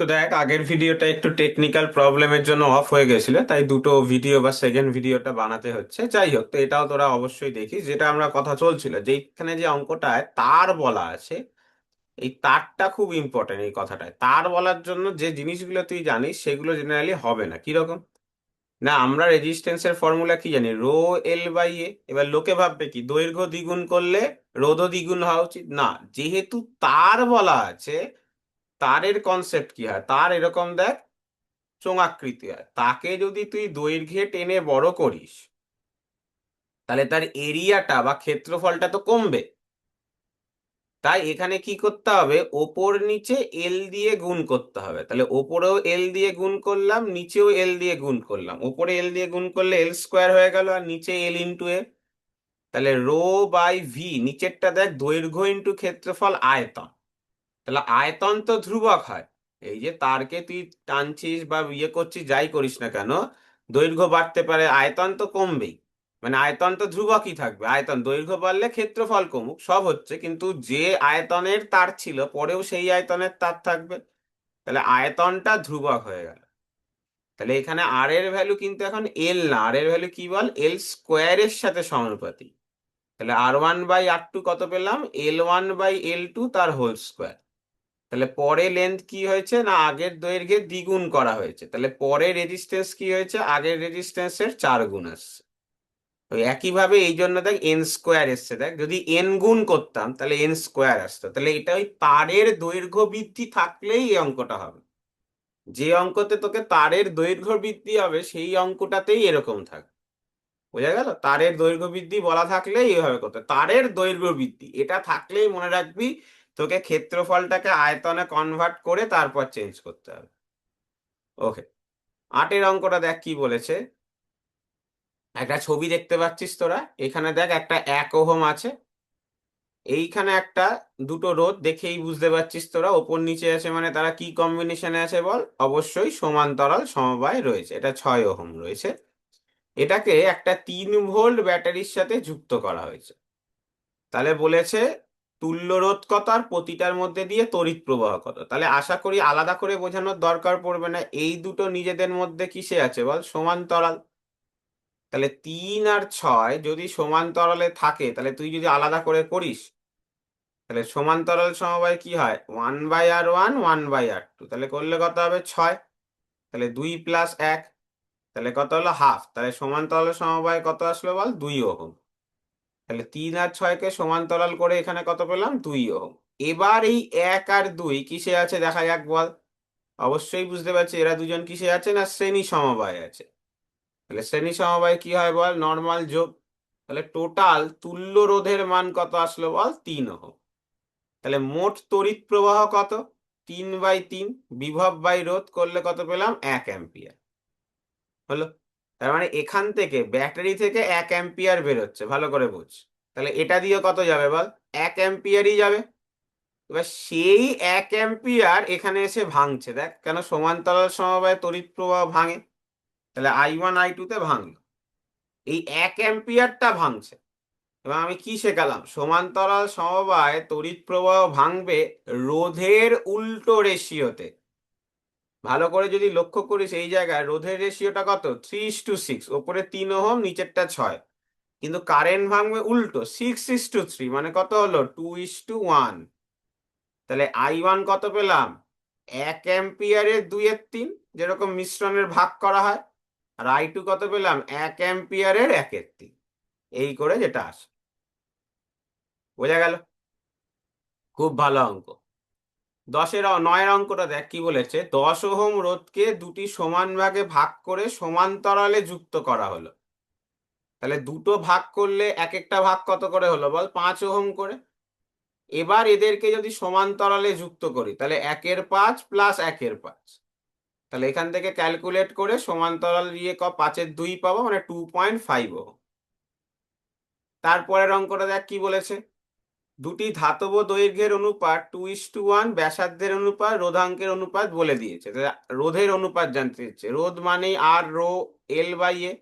তো দেখ, আগের ভিডিওটা একটু টেকনিক্যাল প্রবলেমের জন্য অফ হয়ে গেছিল, তাই দুটো ভিডিও বা সেকেন্ড ভিডিওটা বানাতে হচ্ছে। যাই হোক, তো এটাও তোরা অবশ্যই দেখিস। যেটা আমরা কথা চলছিল, যেখানে যে অঙ্কটায় তার বলা আছে, এই তারটা খুব ইম্পর্টেন্ট। এই কথাটায় তার বলার জন্য যে জিনিসগুলো তুই জানিস সেগুলো জেনারেলি হবে না। কিরকম? না, আমরা রেজিস্ট্যান্সের ফর্মুলা কি জানি? রো এল বাই এ। এবার লোকে ভাববে কি, দৈর্ঘ্য দ্বিগুণ করলে রোধও দ্বিগুণ হওয়া উচিত না। যেহেতু তার বলা আছে, তারের কনসেপ্ট কি হয়? তার এরকম দেখ, চোঙাকৃতি হয়। তাকে যদি তুই দৈর্ঘ্যে টেনে বড় করিস, তাহলে তার এরিয়াটা বা ক্ষেত্রফলটা তো কমবে। তাই এখানে কি করতে হবে? ওপর নিচে এল দিয়ে গুণ করতে হবে। তাহলে ওপরেও এল দিয়ে গুণ করলাম, নিচেও এল দিয়ে গুণ করলাম। ওপরে এল দিয়ে গুণ করলে এল স্কোয়ার হয়ে গেল, আর নিচে এল ইন্টু এ। তাহলে রো বাই ভি, নিচেরটা দেখ, দৈর্ঘ্য ইন্টু ক্ষেত্রফল আয়তন। তাহলে আয়তন তো ধ্রুবক হয়। এই যে তারকে তুই টানছিস বা ইয়ে করছিস, যাই করিস না কেন, দৈর্ঘ্য বাড়তে পারে, আয়তন তো কমবেই। মানে আয়তন তো ধ্রুবকই থাকবে। আয়তন দৈর্ঘ্য বাড়লে ক্ষেত্রফল কমুক সব হচ্ছে, কিন্তু যে আয়তনের তার ছিল পরেও সেই আয়তনের তার থাকবে। তাহলে আয়তনটা ধ্রুবক হয়ে গেল। তাহলে এখানে আর এর ভ্যালু কিন্তু এখন এল না, আর এর ভ্যালু কি বল? এল স্কোয়ারের সাথে সমানুপাতিক। তাহলে R1/R2 কত পেলাম? L1/L2 তার হোল স্কোয়ার। তাহলে পরে লেন্থ কি হয়েছে? না, আগের দৈর্ঘ্যের দ্বিগুণ করা হয়েছে। তাহলে পরে রেজিস্ট্যান্স কি হয়েছে? আগের রেজিস্ট্যান্সের 4 গুণ আসছে। ওই একইভাবে এই জন্য দেখ এন স্কোয়ার এসছে। দেখ, যদি এন গুণ করতাম তাহলে এন স্কোয়ার আসতো। তাহলে এটা ওই তারের দৈর্ঘ্য বৃদ্ধি থাকলেই এই অঙ্কটা হবে। যে অঙ্কতে তোকে তারের দৈর্ঘ্য বৃদ্ধি হবে সেই অঙ্কটাতেই এরকম থাকে। বোঝা গেল? তারের দৈর্ঘ্য বৃদ্ধি বলা থাকলেই এইভাবে করতে, তারের দৈর্ঘ্য বৃদ্ধি এটা থাকলেই মনে রাখবি, তোকে ক্ষেত্রফলটাকে আয়তনে কনভার্ট করে তারপর চেঞ্জ করতে হবে। ওকে, 8-এর অঙ্কটা দেখ কি বলেছে। একটা ছবি দেখতে পাচ্ছিস তোরা? এখানে দেখ, একটা 1 ওহম আছে। এইখানে একটা, দুটো রোধ দেখেই বুঝতে পারছিস তোরা, ওপর নিচে আছে মানে তারা কি কম্বিনেশনে আছে বল? অবশ্যই সমান্তরাল সমবায় রয়েছে। এটা 6 ওহম রয়েছে। এটাকে একটা 3 ভোল্ট ব্যাটারির সাথে যুক্ত করা হয়েছে। তাহলে বলেছে তুল্য রোধ কত আর প্রতিটার মধ্যে দিয়ে তড়িৎ প্রবাহ কত। তাহলে আশা করি আলাদা করে বোঝানোর দরকার পড়বে না, এই দুটো নিজেদের মধ্যে কিসে আছে বল? সমান্তরাল। তাহলে 3 আর 6 যদি সমান্তরালে থাকে, তাহলে তুই যদি আলাদা করে করিস, তাহলে সমান্তরাল সমবায় কি হয়? 1/R1 1/R2। তাহলে করলে কত হবে? 6। তাহলে 2 + 1, তাহলে কত হলো? হাফ। তাহলে সমান্তরাল সমবায় কত আসলো বল? 2 ওহম। তাহলে 3 আর 6কে সমান্তরাল করে এখানে কত পেলাম? 2 ওহম। এবার এই 1 আর 2 কিসে আছে দেখা যাক বল? অবশ্যই বুঝতে পারছি এরা দুজন কিসে আছে, না শ্রেণী সমবায় আছে। তাহলে শ্রেণী সমবায় কি হয় বল? নর্মাল যোগ। তাহলে টোটাল তুল্য রোধের মান কত আসলো বল? 3 ওহম। তাহলে মোট তড়িৎ প্রবাহ কত? 3/3 বিভব বাই রোধ করলে কত পেলাম? 1 অ্যাম্পিয়ার। হলো? তার মানে এখান থেকে ব্যাটারি থেকে 1 অ্যাম্পিয়ার বেরোচ্ছে, ভালো করে বুঝ। তাহলে এটা দিয়ে কত যাবে বল? 1 অ্যাম্পিয়ারই যাবে। এবার সেই 1 অ্যাম্পিয়ার এখানে এসে ভাঙছে। দেখ, কেন সমান্তরাল সমবায়ে তড়িৎ প্রবাহ ভাঙে। তাহলে I1 I2 তে ভাঙলো, এই 1 অ্যাম্পিয়ারটা ভাঙছে। এবং আমি কি শেখালাম? সমান্তরাল সমবায়ে তড়িৎ প্রবাহ ভাঙবে রোধের উল্টো রেশিওতে। ভালো করে যদি লক্ষ্য করিস, এই জায়গায় রোধের রেশিওটা কত? 3:6। ওপরে 3 ওহম, নিচেরটা 6। কিন্তু কারেন্ট ভাঙবে উল্টো, 6:3, মানে কত হলো? 2:1। তাহলে I1 কত পেলাম? 1 অ্যাম্পিয়ারের 2/3, যেরকম মিশ্রণের ভাগ করা হয়। আর I2 কত পেলাম? 1 অ্যাম্পিয়ারের 1/3। এই করে যেটা আসে। বোঝা গেল? খুব ভালো অঙ্ক। 9-এর অঙ্কটা দেখ কি বলেছে। 10 ওহম রোধকে দুটি সমান ভাগে ভাগ করে সমান্তরালে যুক্ত করা হলো। তাহলে দুটো ভাগ করলে এক একটা ভাগ কত করে হলো বল? 5 ওহম করে। এবার এদেরকে যদি সমান্তরালে যুক্ত করি, তাহলে 1/5 প্লাস 1/5। তাহলে এখান থেকে ক্যালকুলেট করে সমান্তরাল দিয়ে 5-এর 2 পাবো, মানে 2.5 ওহম। তারপরের অঙ্কটা দেখ কি বলেছে। দুটি ধাতব দৈর্ঘ্যের অনুপাত 2:1, ব্যাসার্ধের অনুপাত রোধাঙ্কের অনুপাত বলে দিয়েছে। তাহলে রোধের অনুপাত জানতে চাইছে। রোধ মানেই আর রো এল বাই এ।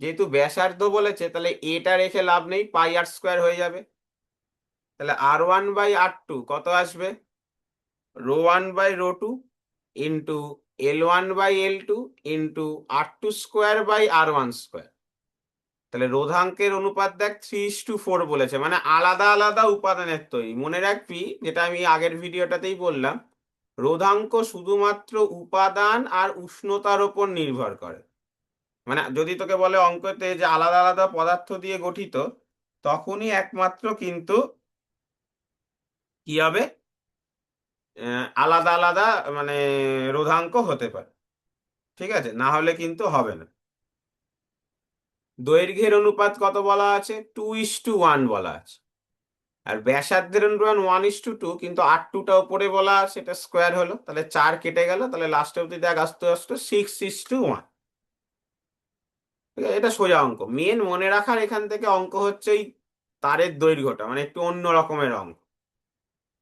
যেহেতু ব্যাসার্ধ বলেছে, তাহলে এটা রেখে লাভ নেই, πr² হয়ে যাবে। তাহলে R1/R2 কত আসবে? ρ1/ρ2। Into L1/L2 into R2² / R1²। তাহলে রোধাঙ্কের অনুপাত দেখ 3:4 বলেছে, মানে আলাদা আলাদা উপাদানের তৈরি। মনে রাখবি যেটা আমি আগের ভিডিওটাতেই বললাম, রোধাঙ্ক শুধুমাত্র উপাদান আর উষ্ণতার উপর নির্ভর করে। মানে যদি তোকে বলে অঙ্কতে যে আলাদা আলাদা পদার্থ দিয়ে গঠিত, তখনই একমাত্র কিন্তু কি হবে, আলাদা আলাদা মানে রোধাঙ্ক হতে পারে। ঠিক আছে, না হলে কিন্তু হবে না। দৈর্ঘ্যের অনুপাত কত বলা আছে? 2:1 বলা আছে। আর ব্যাসার্ধের অনুপাত 1:2, কিন্তু R2টা উপরে বলা আছে, এটা স্কোয়ার হলো, তাহলে 4 কেটে গেল, তাহলে লাস্টে অব্দি দেখ আস্তে আস্তে 6:1। ঠিক আছে, এটা সোজা অঙ্ক। মেন মনে রাখার এখান থেকে অঙ্ক হচ্ছে এই তারের দৈর্ঘ্যটা, মানে একটু অন্য রকমের অঙ্ক।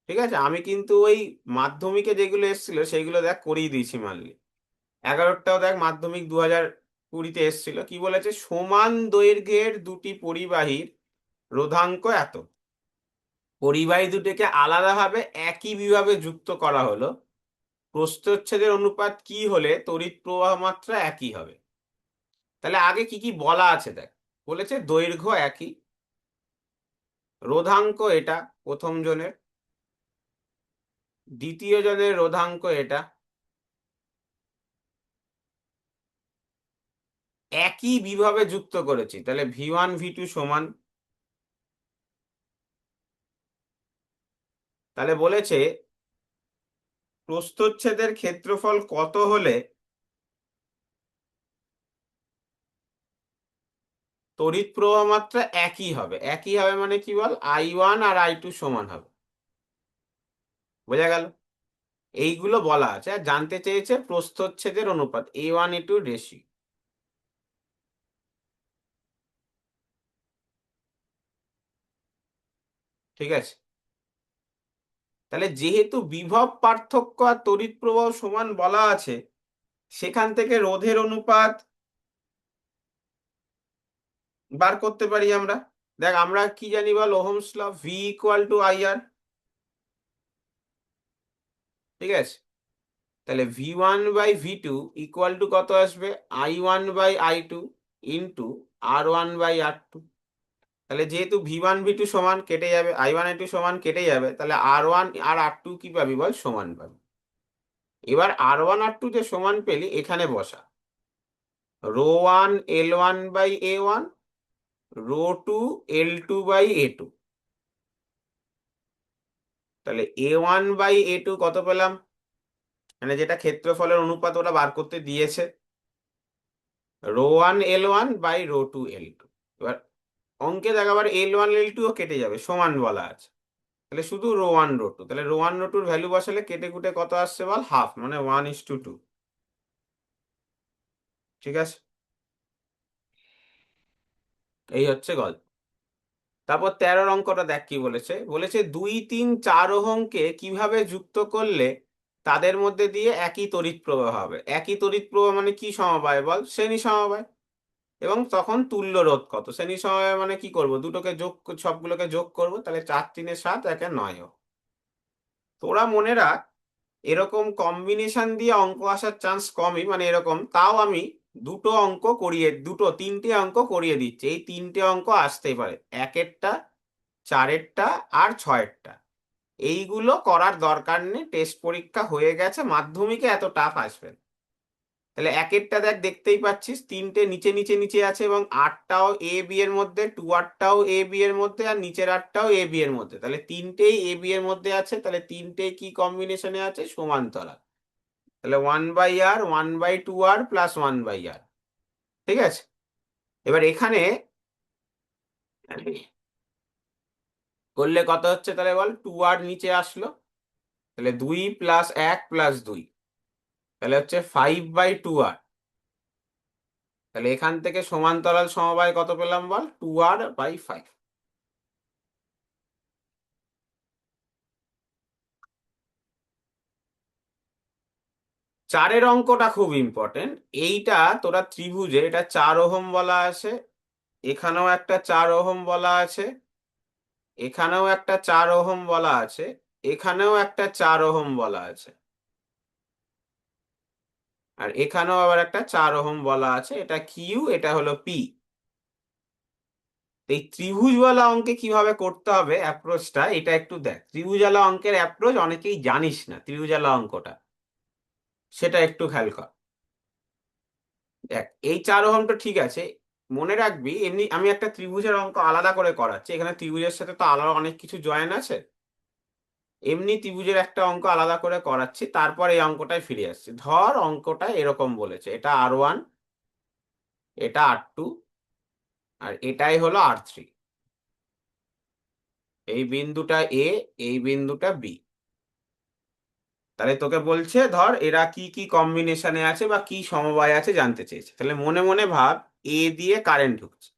ঠিক আছে, আমি কিন্তু ওই মাধ্যমিকে যেগুলো এসেছিল সেইগুলো দেখ করিয়ে দিয়েছি মানলি। 11টাও দেখ মাধ্যমিক 2020-তে এসেছিল, কি বলেছে, সমান দৈর্ঘ্যের দুটি পরিবাহীর রোধাঙ্ক এত, পরিবাহী দুটিকে আলাদাভাবে একই বিভাবে যুক্ত করা হলো, প্রস্থচ্ছেদের অনুপাত কি হলে তড়িৎ প্রবাহ মাত্রা একই হবে। তাহলে আগে কি কি বলা আছে দেখ। বলেছে দৈর্ঘ্য একই, রোধাঙ্ক এটা প্রথম জনের, দ্বিতীয় জনের রোধাঙ্ক এটা, একই বিভাবে যুক্ত করেছি, তাহলে V1 V2 সমান। তাহলে বলেছে প্রস্থচ্ছেদের ক্ষেত্রফল কত হলে তড়িৎ প্রবাহ মাত্রা একই হবে। একই হবে মানে কি বল, I1 আর I2 সমান হবে। বোঝা গেল? এইগুলো বলা আছে। আর জানতে চেয়েছে প্রস্থচ্ছেদের অনুপাত A1A2 রেশিও। ঠিক আছে, তাহলে যেহেতু বিভব পার্থক্য আর তড়িৎ প্রবাহ সমান বলা আছে, সেখান থেকে রোধের অনুপাত বার করতে পারি আমরা। দেখ আমরা কি জানি বল, ওহমস ল, V = IR। ঠিক আছে, তাহলে V1/V2 কত আসবে, I1/I2 ইন্টু R1/R2। তাহলে যেহেতু V1 V2 সমান, কেটে যাবে, I1 I2 সমান কেটে যাবে, তাহলে R1 আর R2 কি পাবি বল, সমান পাবি। এবার R1 R2 যে সমান পেলি, এখানে বসা ρ1 L1/A1, ρ2 L2/A2। তাহলে A1/A2 কত পেলাম, মানে যেটা ক্ষেত্রফলের অনুপাত ওটা বার করতে দিয়েছে, ρ1 L1/ρ2 L2। এবার অঙ্কে দেখ আবার L1 L2ও কেটে যাবে, সমান বলা আছে, তাহলে শুধু ρ1 ρ2। তাহলে ρ1 ρ2-র ভ্যালু বসালে কেটে কুটে কত আসছে বল, হাফ, মানে 1:2। ঠিক আছে, এই হচ্ছে গল্প। তারপর 13 অঙ্কটা দেখ কি বলেছে। বলেছে 2, 3, 4 ওহমকে কিভাবে যুক্ত করলে তাদের মধ্যে দিয়ে একই তড়িৎ প্রবাহ হবে। একই তড়িৎ প্রবাহ মানে কি সমবায় বল, শ্রেণী সমবায়। এবং তখন তুল্য রোধ কত, শ্রেণী সমবায় মানে কি করব, দুটোকে যোগ, সবগুলোকে যোগ করব, তাহলে 4 3 7, 1 9। তোরা মনে রাখ, এরকম কম্বিনেশন দিয়ে অঙ্ক আসার চান্স কমই, মানে এরকম, তাও আমি দুটো তিনটে অঙ্ক করিয়ে দিচ্ছি। এই তিনটে অঙ্ক আসতেই পারে, একেরটা, চারেরটা আর ছয়েরটা। এইগুলো করার দরকার নেই, টেস্ট পরীক্ষা হয়ে গেছে, মাধ্যমিকে এত টাফ আসবে না। তাহলে একেরটা দেখ, দেখতেই পাচ্ছিস তিনটে নিচে নিচে নিচে আছে, এবং আটটাও A B এর মধ্যে, 2 8টাও A B এর মধ্যে, আর নিচের 8টাও A B এর মধ্যে। তাহলে তিনটেই A B এর মধ্যে আছে, তাহলে তিনটে কি কম্বিনেশনে আছে, সমান্তরাল। তাহলে 1/R 1/2R প্লাস 1/R। ঠিক আছে, এবার এখানে করলে কত হচ্ছে তাহলে বল, 2R নিচে আসলো, তাহলে 2 + 1 + 2, তাহলে হচ্ছে 5/2R। তাহলে এখান থেকে সমান্তরাল সমবায় কত পেলাম বল, 2R/5। চারের অঙ্কটা খুব ইম্পর্টেন্ট। এইটা তোরা ত্রিভুজে, এটা 4 ওহম বলা আছে, এখানেও একটা 4 ওহম বলা আছে, এখানেও একটা 4 ওহম বলা আছে, এখানেও একটা 4 ওহম বলা আছে। আর এখানেও আবার একটা 4 ওহম বলা আছে, এটা কিউ, এটা হলো পি। এই ত্রিভুজওয়ালা অঙ্কে কিভাবে করতে হবে অ্যাপ্রোচটা, এটা একটু দেখ। ত্রিভুজওয়ালা অঙ্কের অ্যাপ্রোচ অনেকেই জানিস না, ত্রিভুজওয়ালা অঙ্কটা সেটা একটু খেয়াল কর। দেখ, এই 4 ওহমটা ঠিক আছে, মনে রাখবি এমনি আমি একটা ত্রিভুজের অঙ্ক আলাদা করে করাচ্ছি, এখানে ত্রিভুজের সাথে তো আলাদা অনেক কিছু জয়েন আছে। এমনি ত্রিভুজের একটা অঙ্ক আলাদা করে করাচ্ছি, তারপর এই অঙ্কটায় ফিরে আসছি। ধর অঙ্কটা এরকম বলেছে, এটা R1, এটা R2, আর এটাই হলো R3। এই বিন্দুটা এ, এই বিন্দুটা বি। তাহলে তোকে বলছে ধর এরা কি কি কম্বিনেশনে আছে বা কি সমবায় আছে জানতে চেয়েছে। তাহলে মনে মনে ভাব, এ দিয়ে কারেন্ট ঢুকছে,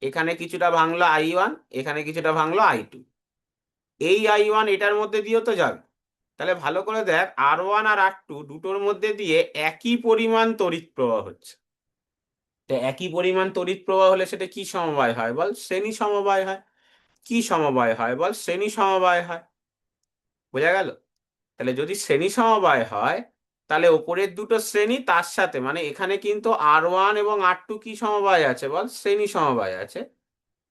এখানে কিছুটা ভাঙলো I1, এখানে কিছুটা ভাঙলো I2। এই I1 এটার মধ্যে দিয়েও তো যাবে। তাহলে ভালো করে দেখ, R1 আর R2 দুটোর মধ্যে দিয়ে একই পরিমাণ তড়িৎ প্রবাহ হচ্ছে। তো একই পরিমাণ তড়িৎ প্রবাহ হলে সেটা কি সমবায় হয় বল? শ্রেণী সমবায় হয়। কি সমবায় হয় বল? শ্রেণী সমবায় হয়। বোঝা গেল? তাহলে যদি শ্রেণী সমবায় হয়, তাহলে ওপরের দুটো শ্রেণী তার সাথে, মানে এখানে কিন্তু R1 এবং R2 কি সমবায় আছে বল? শ্রেণী সমবায় আছে।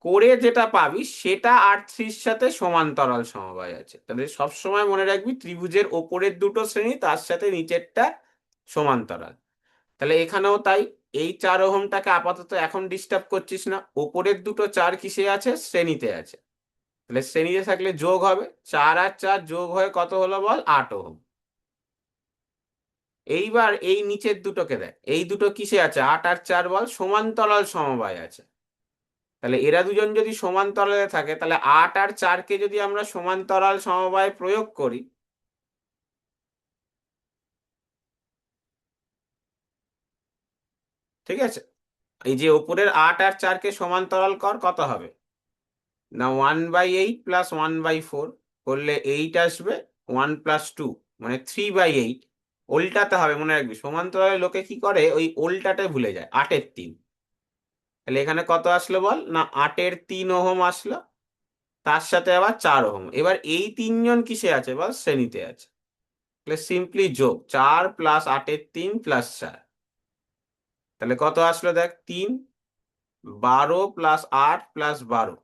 করে যেটা পাবি সেটা R3-র সাথে সমান্তরাল সমবায় আছে। তাহলে সবসময় মনে রাখবি ত্রিভুজের ওপরের দুটো শ্রেণী তার সাথে নিচেরটা সমান্তরাল। তাহলে এখানেও তাই, এই 4 ওহমটাকে আপাতত এখন ডিস্টার্ব করছিস না, ওপরের দুটো চার কিসে আছে? শ্রেণীতে আছে। তাহলে শ্রেণীতে থাকলে যোগ হবে, 4 আর 4 যোগ হয়ে কত হলো বল? 8 ওহম। এইবার এই নিচের দুটোকে দেখ, এই দুটো কিসে আছে? 8 আর 4 বল সমান্তরাল সমবায় আছে। তাহলে এরা দুজন যদি সমান্তরালে থাকে, তাহলে 8 আর 4কে যদি আমরা সমান্তরাল সমবায় প্রয়োগ করি, ঠিক আছে, এই যে ওপরের 8 আর 4কে সমান্তরাল কর, কত হবে? না 1/8 প্লাস 1/4 করলে 8 আসবে, 1 + 2 মানে 3/8। উল্টাতে হবে, মনে রাখবি সমান্তরালে লোকে কি করে, ওই উল্টাতে ভুলে যায়, 8-এর 3। তাহলে এখানে কত আসলো বল? না 8-এর 3 ওহম আসলো, তার সাথে আবার 4 ওহম। এবার এই তিনজন কিসে আছে বল? শ্রেণীতে আছে। তাহলে সিম্পলি যোগ, 4 + 8-এর 3 + 4। তাহলে কত আসলো দেখ, 3, 12 + 8 + 12,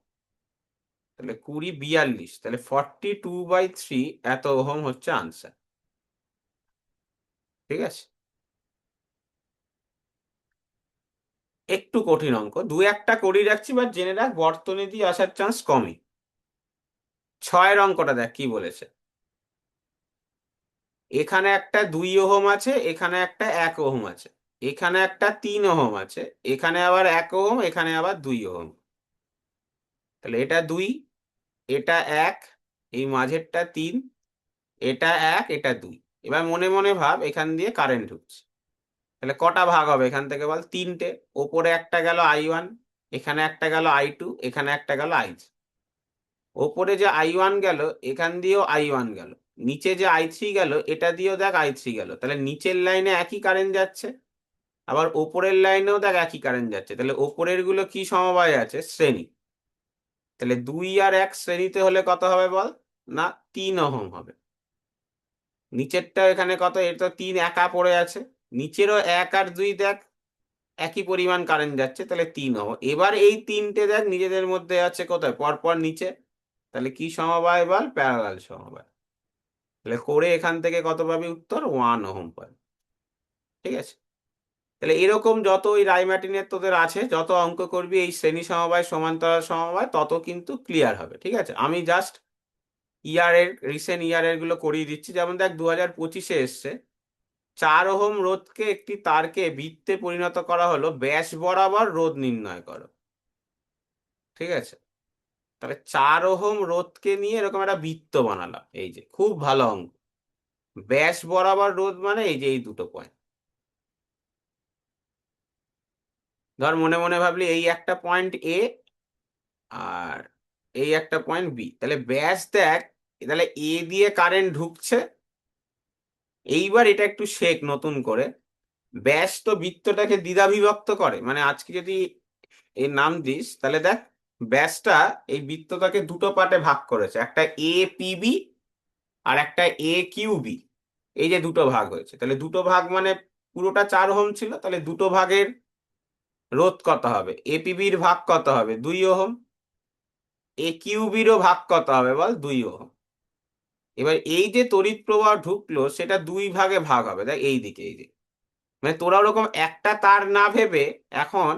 তাহলে 20, 42, তাহলে 42/3 এত ওহম হচ্ছে আনসার। ঠিক আছে, একটু কঠিন অঙ্ক, দু একটা করিয়ে রাখছি, বা জেনে রাখ বর্তনী দিয়ে আসার চান্স কমই। 6-এর অঙ্কটা দেখ কি বলেছে। এখানে একটা 2 ওহম আছে, এখানে একটা 1 ওহম আছে, এখানে একটা 3 ওহম আছে, এখানে আবার 1 ওহম, এখানে আবার 2 ওহম। তাহলে এটা 2, এটা 1, এই মাঝেরটা 3, এটা 1, এটা 2। এবার মনে মনে ভাব এখান দিয়ে কারেন্ট ঢুকছে। তাহলে কটা ভাগ হবে এখান থেকে বল? 3টে। ওপরে একটা গেল I1, এখানে একটা গেল I2, এখানে একটা গেল I3। ওপরে যে I1 গেল, এখান দিয়েও I1 গেল, নিচে যে I3 গেল, এটা দিয়েও দেখ I3 গেল। তাহলে নিচের লাইনে একই কারেন্ট যাচ্ছে, আবার ওপরের লাইনেও দেখ একই কারেন্ট যাচ্ছে। তাহলে ওপরের গুলো কি সমবায় আছে? শ্রেণী। তাহলে 2 আর 1 শ্রেণীতে হলে কত হবে বল? না 3 ওহম হবে। নিচেরটা এখানে কত? এর তো 3 একা পড়ে আছে, নিচেরও 1 আর 2 দেখ একই পরিমাণ কারেন্ট যাচ্ছে, তাহলে 3 ওহম। এবার এই তিনটে দেখ নিজেদের মধ্যে আছে কোথায়? পরপর নিচে। তাহলে কি সমবায় বল? প্যারালাল সমবায়। তাহলে করে এখান থেকে কত পাবি উত্তর? 1 ওহম পাবি। ঠিক আছে, তাহলে এরকম যত ওই রায়মার্টিনের তোদের আছে, যত অঙ্ক করবি এই শ্রেণী সমবায় সমান্তরাল সমবায়, তত কিন্তু ক্লিয়ার হবে। ঠিক আছে, আমি জাস্ট রিসেন্ট ইয়ারের গুলো করিয়ে দিচ্ছি। যেমন দেখ 2025-এ এসছে, 4 ওহম রোধকে একটি তারকে বৃত্তে পরিণত করা হলো, ব্যাস বরাবর রোধ নির্ণয় করো। ঠিক আছে, তাহলে 4 ওহম রোধকে নিয়ে এরকম একটা বৃত্ত বানালাম, এই যে খুব ভালো অঙ্ক। ব্যাস বরাবর রোধ মানে এই যে এই দুটো পয়েন্ট। ধর মনে মনে ভাবলি এই একটা পয়েন্ট এ, আর এই একটা পয়েন্ট বি। তাহলে ব্যাস দেখ, তাহলে এ দিয়ে কারেন্ট ঢুকছে। এইবার এটা একটু শেখ নতুন করে, ব্যাস তো বৃত্তটাকে দ্বিধাবিভক্ত করে, মানে আজকে যদি এর নাম দিস, তাহলে দেখ ব্যাসটা এই বৃত্তটাকে দুটো পার্টে ভাগ করেছে, একটা এ পি বি আর একটা এ কিউ বি। এই যে দুটো ভাগ হয়েছে, তাহলে দুটো ভাগ মানে পুরোটা 4 ওহম ছিল, তাহলে দুটো ভাগের রোধ কত হবে? এপিবির ভাগ কত হবে? 2 ওহম। এ কিউবিরও ভাগ কত হবে বল? 2 ওহম। এবার এই যে তড়িৎ প্রবাহ ঢুকলো সেটা দুই ভাগে ভাগ হবে, দেখ এই দিকে, এই দিকে। মানে তোরা ওরকম একটা তার না ভেবে এখন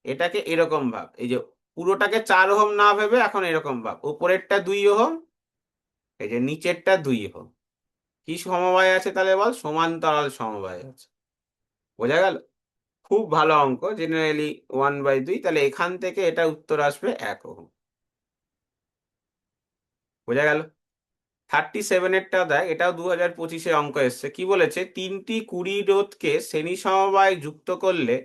এটাকে এরকম ভাব, এই যে পুরোটাকে 4 ওহম না ভেবে এখন এরকম ভাব, উপরেরটা 2 ওহম, এই যে নিচেরটা 2 ওহম। কি সমবায় আছে তাহলে বল? সমান্তরাল সমবায় আছে। বোঝা গেল? খুব ভালো অঙ্ক, জেনারেলি 1/2, তাহলে এখান থেকে এটা উত্তর আসবে 1 ওহম। বোঝা গেল? 37-এরটা দেখ, এটাও 2025-এ অঙ্ক এসছে। কি বলেছে? 3টি 20 রোধকে শ্রেণী সমবায় যুক্ত করলে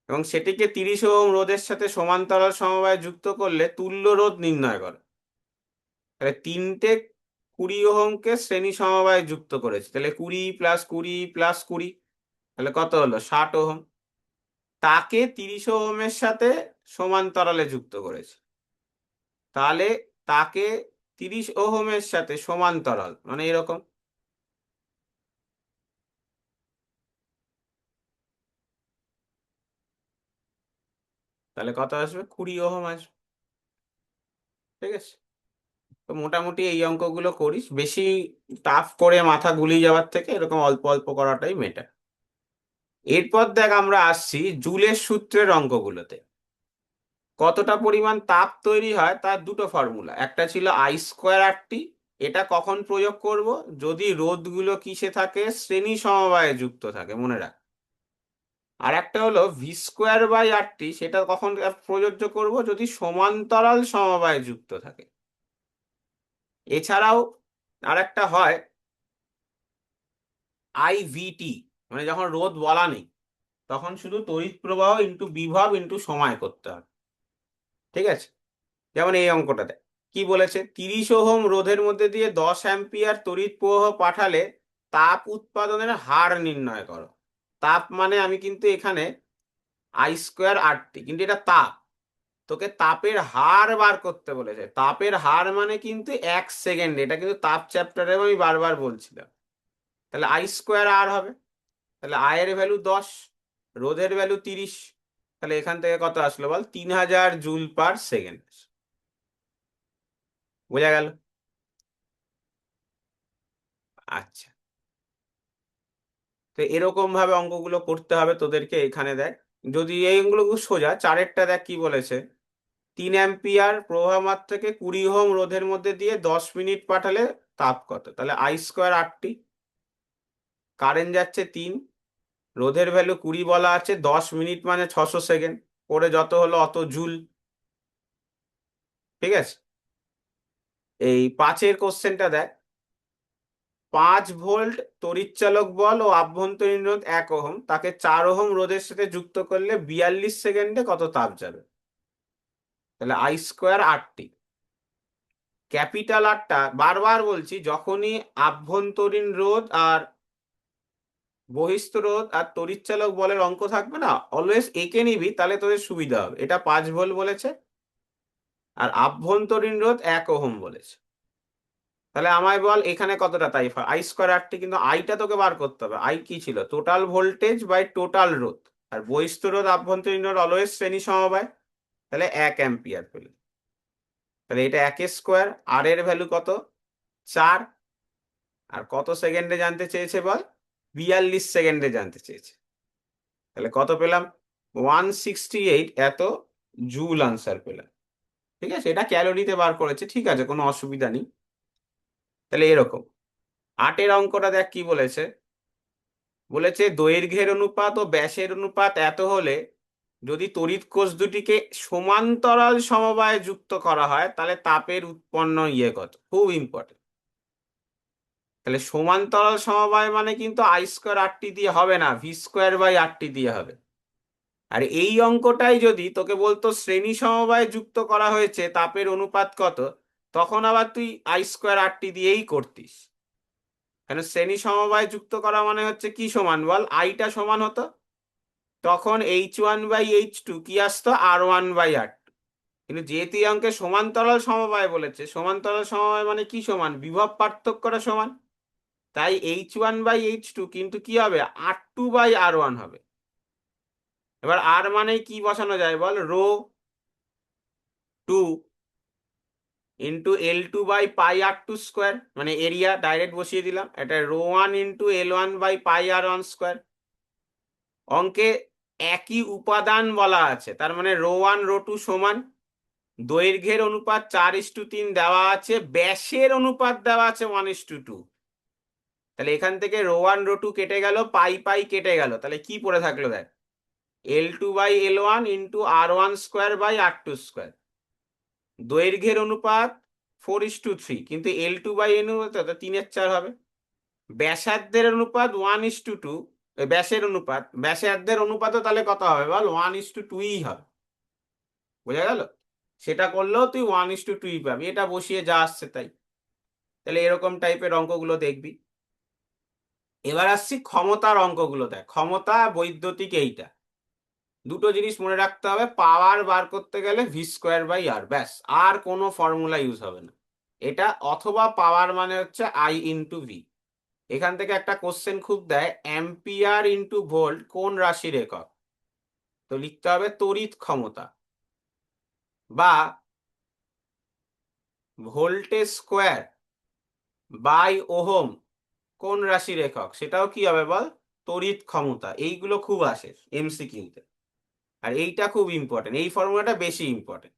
এবং সেটিকে 30 ওহম রোধের সাথে সমান্তরাল সমবায় যুক্ত করলে তুল্য রোধ নির্ণয় করে। তাহলে 3টে 20 ওহমকে শ্রেণী সমবায় যুক্ত করেছে, তাহলে 20 + 20 + 20, তাহলে কত হলো? 60 ওহম। তাকে 30 ওহমের সাথে সমান্তরালে যুক্ত করেছে, তাহলে তাকে 30 ওহমের সাথে সমান্তরাল মানে এরকম। তাহলে কত আসবে? 20 ওহম আসবে। ঠিক আছে, তো মোটামুটি এই অঙ্কগুলো করিস, বেশি টাফ করে মাথা গুলিয়ে যাওয়ার থেকে এরকম অল্প অল্প করাটাই মেটার। এরপর দেখ আমরা আসছি জুলের সূত্রের অঙ্কগুলোতে। কতটা পরিমাণ তাপ তৈরি হয় তার দুটো ফর্মুলা, একটা ছিল I²RT। এটা কখন প্রয়োগ করব? যদি রোধগুলো কিসে থাকে? শ্রেণী সমবায়ে যুক্ত থাকে, মনে রাখ। আর একটা হলো V²/RT, সেটা কখন প্রযোজ্য করব? যদি সমান্তরাল সমবায়ে যুক্ত থাকে। এছাড়াও আর একটা হয় IVT, মানে যখন রোধ বলা নেই তখন শুধু তড়িৎ প্রবাহ ইন্টু বিভব ইন্টু সময় করতে হবে। ঠিক আছে, যেমন এই অঙ্কটাতে কি বলেছে? 30 ওহম রোধের মধ্যে দিয়ে 10 অ্যাম্পিয়ার তড়িৎ প্রবাহ পাঠালে তাপ উৎপাদনের হার নির্ণয় করো। তাপ মানে আমি কিন্তু এখানে I²RT, কিন্তু এটা তাপ। তোকে তাপের হার বার করতে বলেছে। তাপের হার মানে কিন্তু 1 সেকেন্ড, এটা কিন্তু তাপ চ্যাপ্টারে আমি বারবার বলছিলাম। তাহলে I²R হবে, তাহলে আই এর ভ্যালু 10, রোধের ভ্যালু 30, তাহলে এখান থেকে কত আসলো বল? 3000 জুল/সেকেন্ড। বোঝা গেল? আচ্ছা, তো এরকম ভাবে অঙ্কগুলো করতে হবে তোদেরকে। এখানে দেখ, যদি এইগুলো খুব সোজা। চারেরটা দেখ কি বলেছে? 3 অ্যাম্পিয়ার প্রবাহ মাত্রাকে 20 ওহম রোধের মধ্যে দিয়ে 10 মিনিট পাঠালে তাপ কত? তাহলে I²RT, কারেন্ট যাচ্ছে 3, রোধের ভ্যালু 20 বলা আছে, 10 মিনিট মানে 600 সেকেন্ড, পরে যত হলো অত জুল। ঠিক আছে, এই 5-এর কোশ্চেনটা দেখ। 5 ভোল্ট তড়িৎচালক বল ও আভ্যন্তরীণ রোধ 1 ওহম, তাকে 4 ওহম রোধের সাথে যুক্ত করলে 42 সেকেন্ডে কত তাপ যাবে? তাহলে I²RT। ক্যাপিটাল আরটা বারবার বলছি, যখনই আভ্যন্তরীণ রোধ আর বহিস্থ রোধ আর তড়িৎচালক বলের অঙ্ক থাকবে না, অলওয়েজ এঁকে নিবি, তাহলে তোদের সুবিধা হবে। এটা 5 ভোল্ট বলেছে আর আভ্যন্তরীণ রোধ 1 ওহম বলেছে। তাহলে আমায় বল এখানে কতটা তাই? I²RT, কিন্তু আইটা তোকে বার করতে হবে। আই কি ছিল? টোটাল ভোল্টেজ বাই টোটাল রোধ। আর বহিস্থ রোধ আভ্যন্তরীণ রোধ অলওয়েজ শ্রেণী সমবায়, তাহলে 1 অ্যাম্পিয়ার পেলে। তাহলে এটা 1 স্কোয়ার। আর এর ভ্যালু কত? 4। আর কত সেকেন্ডে জানতে চেয়েছে বল? 42 সেকেন্ডে জানতে চেয়েছে। তাহলে কত পেলাম? 168 এত জুল আনসার পেলাম। ঠিক আছে, এটা ক্যালোরিতে বার করেছে, ঠিক আছে, কোনো অসুবিধা নেই। তাহলে এরকম 8-এর অঙ্কটা দেখ কি বলেছে? বলেছে দৈর্ঘ্যের অনুপাত ও ব্যাসের অনুপাত এত হলে যদি তড়িৎ কোষ দুটিকে সমান্তরাল সমবায়ে যুক্ত করা হয় তাহলে তাপের উৎপন্ন কত? খুব ইম্পর্টেন্ট। তাহলে সমান্তরাল সমবায় মানে কিন্তু I²RT দিয়ে হবে না, V²/RT দিয়ে হবে। আর এই অঙ্কটাই যদি তোকে বলতো শ্রেণী সমবায়ে যুক্ত করা হয়েছে, তাপের অনুপাত কত, তখন আবার তুই I²RT দিয়েই করতিস। কেন? শ্রেণী সমবায়ে যুক্ত করা মানে হচ্ছে কি সমান বল? আইটা সমান হতো, তখন H1/H2 কি আসতো? R1/R2। কিন্তু যেহেতু এই অঙ্কে সমান্তরাল সমবায় বলেছে, সমান্তরাল সমবায় মানে কি সমান? বিভব পার্থক্যটা সমান। তাই H1/H2 কিন্তু কি হবে, R2/R1 হবে। এবার আর মানে কি বসানো যায় বল, ρ2 × L2/πr2 স্কোয়ার, মানে এরিয়া ডাইরেক্ট বসিয়ে দিলাম। এটা ρ1 × L1/πr1 স্কোয়ার। অঙ্কে একই উপাদান বলা আছে, তার মানে ρ1 ρ2 সমান। দৈর্ঘ্যের অনুপাত 4:3 দেওয়া আছে, ব্যাসের অনুপাত দেওয়া আছে 1:2। তাহলে এখান থেকে ρ1 ρ2 কেটে গেল, পাই পাই কেটে গেল, তাহলে কি পড়ে থাকলো দেখ, L2/L1 × R1 স্কোয়ার/R2 স্কোয়ার। দৈর্ঘ্যের অনুপাত 4:3, কিন্তু L2/L তো 3/4 হবে। ব্যাসার্ধের অনুপাত 1:2। ব্যাসার্ধের অনুপাতও তাহলে কত হবে বল, 1:2ই হবে। বোঝা গেল? সেটা করলেও তুই 1:2ই পাবি, এটা বসিয়ে যা আসছে তাই। তাহলে এরকম টাইপের অঙ্কগুলো দেখবি। এবার আসছি ক্ষমতার অঙ্কগুলো। দেখ, ক্ষমতা বৈদ্যুতিক এইটা দুটো জিনিস মনে রাখতে হবে, পাওয়ার বার করতে গেলে V²/R, ব্যাস, আর কোনো ফর্মুলা ইউজ হবে না। এটা অথবা পাওয়ার মানে হচ্ছে I × V। এখান থেকে একটা কোশ্চেন খুব দেয়, অ্যাম্পিয়ার × ভোল্ট কোন রাশির একক? তো লিখতে হবে তড়িৎ ক্ষমতা, বা ভোল্টেজ স্কোয়ার বাই ওহম কোন রাশির একক, সেটাও কি হবে বল, তড়িৎ ক্ষমতা। এইগুলো খুব আসে MCQতে, আর এইটা খুব ইম্পর্টেন্ট, এই ফর্মুলাটা বেশি ইম্পর্টেন্ট।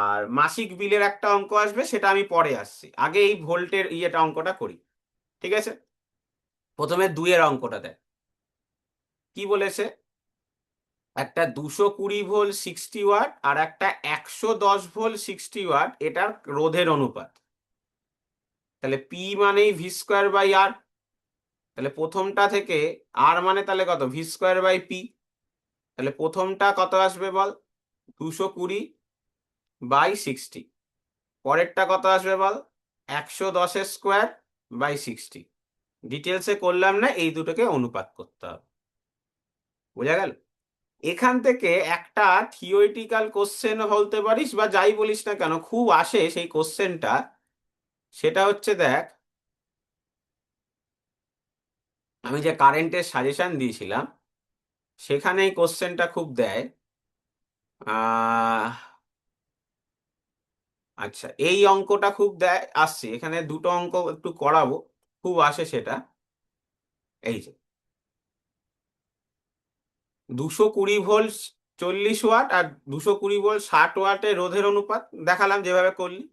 আর মাসিক বিলের একটা অঙ্ক আসবে, সেটা আমি পরে আসছি, আগে এই ভোল্টের অঙ্কটা করি। ঠিক আছে, প্রথমে 2-এর অঙ্কটা দেখ কি বলেছে। একটা 220 ভোল্ট 60 ওয়াট আর একটা 110 ভোল্ট 60 ওয়াট, এটার রোধের অনুপাত। তাহলে P মানেই V²/R। তাহলে প্রথমটা থেকে আর মানে তাহলে কত, V²/P। তাহলে প্রথমটা কত আসবে বল, 220/60। পরেরটা কত আসবে বল, 110 স্কোয়ার/60। ডিটেলসে করলাম না, এই দুটোকে অনুপাত করতে হবে। বোঝা গেল? এখান থেকে একটা থিওরিটিক্যাল কোশ্চেন বলতে পারিস বা যাই বলিস না কেন, খুব আসে সেই কোশ্চেনটা। সেটা হচ্ছে দেখ, আমি যে কারেন্টের সাজেশন দিয়েছিলাম সেখানে এই কোশ্চেনটা খুব দেয়। আহ আচ্ছা, এই অঙ্কটা খুব দেয় আসছে, এখানে দুটো অঙ্ক একটু করাবো, খুব আসে সেটা। এই যে 220 ভোল্ট 40 ওয়াট আর 220 ভোল্ট 60 ওয়াটের রোধের অনুপাত দেখালাম যেভাবে করলি।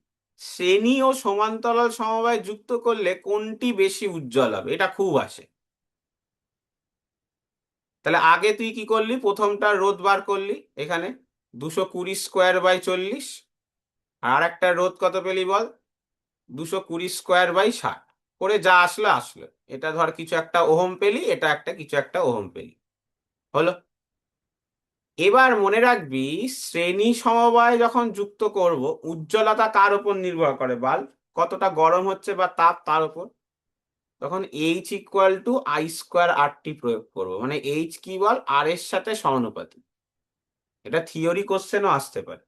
শ্রেণী ও সমান্তরাল সমবায় যুক্ত করলে কোনটি বেশি উজ্জ্বল হবে, এটা খুব আসে। তাহলে আগে তুই কি করলি, প্রথমটা রোধ বার করলি, এখানে 220 স্কোয়ার/40। আর একটা রোধ কত পেলি বল, 220 স্কোয়ার/60। করে যা আসলো আসলো, এটা ধর কিছু একটা ওহম পেলি, এটা একটা কিছু একটা ওহম পেলি, হলো। এবার মনে রাখবি, শ্রেণী সমবায় যখন যুক্ত করব, উজ্জ্বলতা কার উপর নির্ভর করে বল, কতটা গরম হচ্ছে বা তাপ, তার উপর। তখন H = I²RT প্রয়োগ করব, মানে H কি বল, আর এর সাথে সমানুপাতিক। এটা থিওরি কোশ্চেনও আসতে পারে।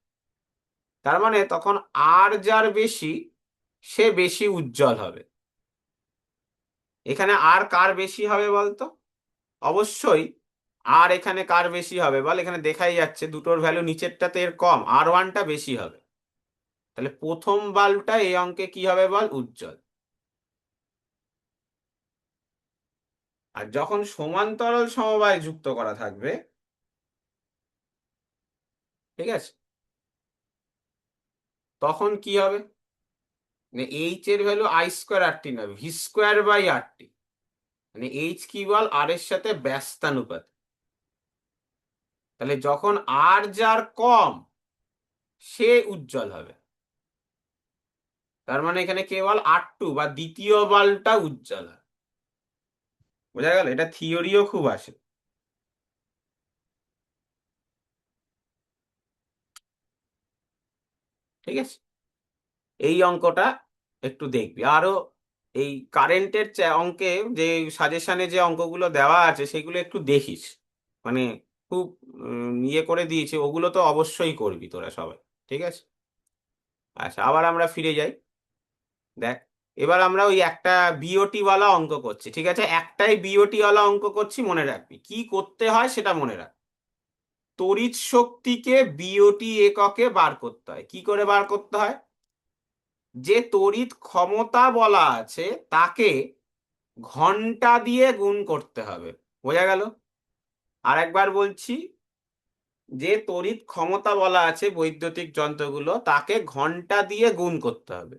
তার মানে তখন আর যার বেশি, সে বেশি উজ্জ্বল হবে। এখানে আর কার বেশি হবে বলতো, অবশ্যই আর এখানে কার বেশি হবে বল, এখানে দেখাই যাচ্ছে দুটোর ভ্যালু নিচেরটাতে এর কম, R1টা বেশি হবে। তাহলে প্রথম বাল্বটা এই অঙ্কে কি হবে বল, উজ্জ্বল। আর যখন সমান্তরাল সমবায় যুক্ত করা থাকবে, ঠিক আছে, তখন কি হবে, মানে এইচ এর ভ্যালু I²RT না, V²/RT। মানে এইচ কি বল, আর এর সাথে ব্যস্তানুপাত। তাহলে যখন আর যার কম, সে উজ্জ্বল হবে। তার মানে এখানে কেবল R2 বা দ্বিতীয় বাল্বটা উজ্জ্বল হয়। বোঝা গেল? এটা থিওরিও খুব আসে। ঠিক আছে, এই অঙ্কটা একটু দেখবি। আরো এই কারেন্টের অঙ্কে যে সাজেশনে যে অঙ্কগুলো দেওয়া আছে সেগুলো একটু দেখিস, মানে খুব ইয়ে করে দিয়েছে, ওগুলো তো অবশ্যই করবি তোরা সবাই। ঠিক আছে, আচ্ছা, আবার আমরা ফিরে যাই। দেখ, এবার আমরা ওই একটা বিওটি ওয়ালা অঙ্ক করছি, ঠিক আছে? একটাই বিওটি ওয়ালা অঙ্ক করছি, মনে রাখবি কি করতে হয় সেটা মনে রাখ। তড়িৎ শক্তিকে বিওটি এককে বার করতে হয়। কি করে বার করতে হয়? যে তড়িৎ ক্ষমতা বলা আছে তাকে ঘন্টা দিয়ে গুণ করতে হবে। বোঝা গেল? আর একবার বলছি, যে তড়িৎ ক্ষমতা বলা আছে বৈদ্যুতিক যন্ত্রগুলো তাকে ঘন্টা দিয়ে গুণ করতে হবে।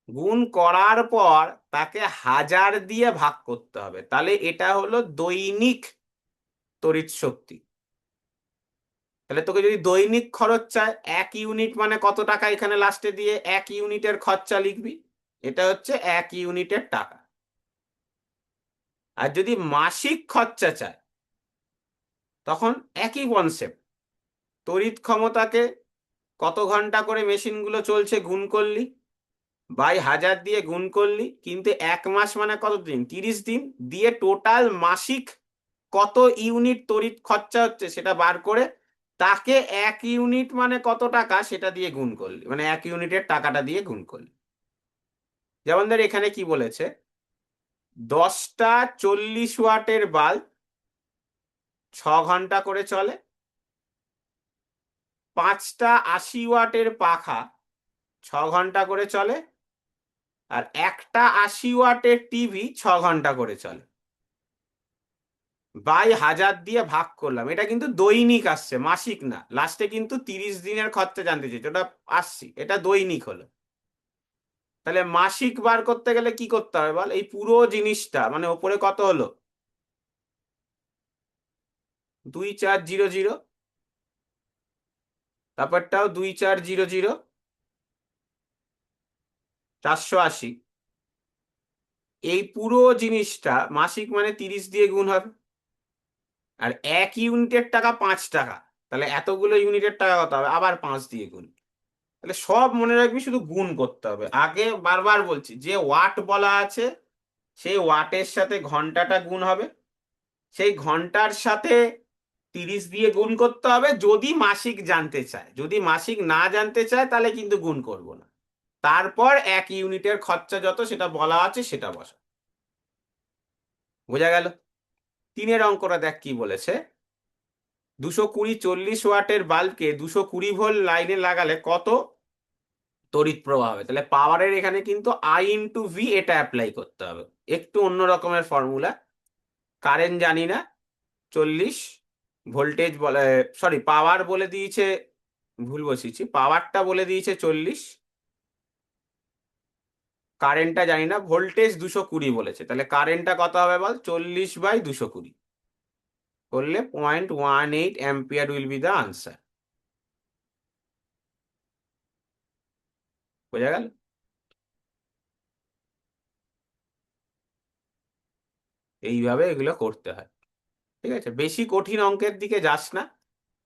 গুণ করার পর তাকে 1000 দিয়ে ভাগ করতে হবে, তাহলে এটা হলো দৈনিক তড়িৎ শক্তি। তাহলে তোকে যদি দৈনিক খরচ চায়, 1 ইউনিট মানে কত টাকা, এখানে লাস্টে দিয়ে 1 ইউনিটের খরচা লিখবি। এটা হচ্ছে 1 ইউনিটের টাকা। আর যদি মাসিক খরচা চায়, তখন একই কনসেপ্ট। তড়িৎ ক্ষমতাকে কত ঘন্টা করে মেশিনগুলো চলছে গুণ করলি, বাই 1000 দিয়ে গুণ করলি, কিন্তু 1 মাস মানে কত দিন, 30 দিন, দিয়ে টোটাল মাসিক কত ইউনিট তড়িৎ খরচা হচ্ছে সেটা বার করে তাকে 1 ইউনিট মানে কত টাকা সেটা দিয়ে গুণ করলি, মানে 1 ইউনিটের টাকাটা দিয়ে গুণ করলি। যেমন ধর এখানে কি বলেছে, 10টা 40 ওয়াটের বাল্ব 6 ঘন্টা করে চলে, 5টা 80 ওয়াটের পাখা 6 ঘন্টা করে চলে, আর একটা 80 ওয়াটের টিভি 6 ঘন্টা করে চলে। বাই 1000 দিয়ে ভাগ করলাম, এটা কিন্তু দৈনিক আসছে, মাসিক না। লাস্টে কিন্তু 30 দিনের খরচা জানতে চেয়েছে, ওটা আসছি, এটা দৈনিক হলো। তাহলে মাসিক বার করতে গেলে কি করতে হবে বল? এই পুরো জিনিসটা মানে ওপরে কত হলো, 2400, তারপরটাও 2400, 480। এই পুরো জিনিসটা মাসিক মানে 30 দিয়ে গুণ হবে। আর 1 ইউনিটের টাকা 5 টাকা, তাহলে এতগুলো ইউনিটের টাকা কত হবে, আবার 5 দিয়ে গুণ। তাহলে সব মনে রাখবি, শুধু গুণ করতে হবে। আগে বারবার বলছি, যে ওয়াট বলা আছে সেই ওয়াটের সাথে ঘন্টাটা গুণ হবে, সেই ঘন্টার সাথে 30 দিয়ে গুণ করতে হবে যদি মাসিক জানতে চায়। যদি মাসিক না জানতে চায় তাহলে কিন্তু গুণ করব না। তারপর 1 ইউনিটের খরচা যত সেটা বলা আছে সেটা বসা। বোঝা গেল? 3-এর অঙ্কটা দেখ কি বলেছে, 220 40 ওয়াটের বাল্বকে 220 ভোল্ট লাইনে লাগালে কত তড়িৎ প্রবাহ হবে। তাহলে পাওয়ারের এখানে কিন্তু I × V এটা অ্যাপ্লাই করতে হবে, একটু অন্য রকমের ফর্মুলা। কারেন্ট জানি না 40, ভোল্টেজ বলে, সরি পাওয়ার বলে দিয়েছে, ভুল বসিয়েছি, পাওয়ারটা বলে দিয়েছে 40, কারেন্টটা জানি না, ভোল্টেজ 220 বলেছে। তাহলে কারেন্টটা কত হবে বল, 40/220 করলে 0.18 ampere will be the answer. বোঝা গেল? এইভাবে এগুলো করতে হয়, ঠিক আছে? বেশি কঠিন অঙ্কের দিকে যাস না।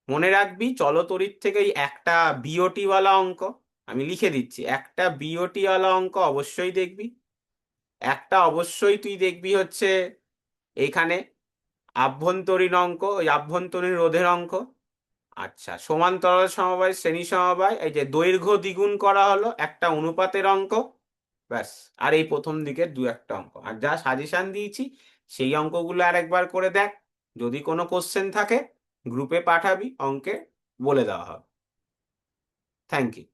মনে রাখবি চলতড়িৎ থেকে এই একটা বিওটি ওয়ালা অঙ্ক আমি লিখে দিচ্ছি, একটা বিওটি ওয়ালা অঙ্ক অবশ্যই দেখবি। একটা অবশ্যই তুই দেখবি হচ্ছে এইখানে আভ্যন্তরীণ অঙ্ক, ওই আভ্যন্তরীণ রোধের অঙ্ক। আচ্ছা, সমান্তরাল সমবায় শ্রেণী সমবায়, এই যে দৈর্ঘ্য দ্বিগুণ করা হলো, একটা অনুপাতের অঙ্ক। ব্যাস। আর এই প্রথম দিকের দু একটা অঙ্ক, আর যা সাজেশন দিয়েছি সেই অঙ্কগুলো আরেকবার করে দেখ। যদি কোনো কোশ্চেন থাকে গ্রুপে পাঠাবি, অঙ্কে বলে দেওয়া হবে। Thank you.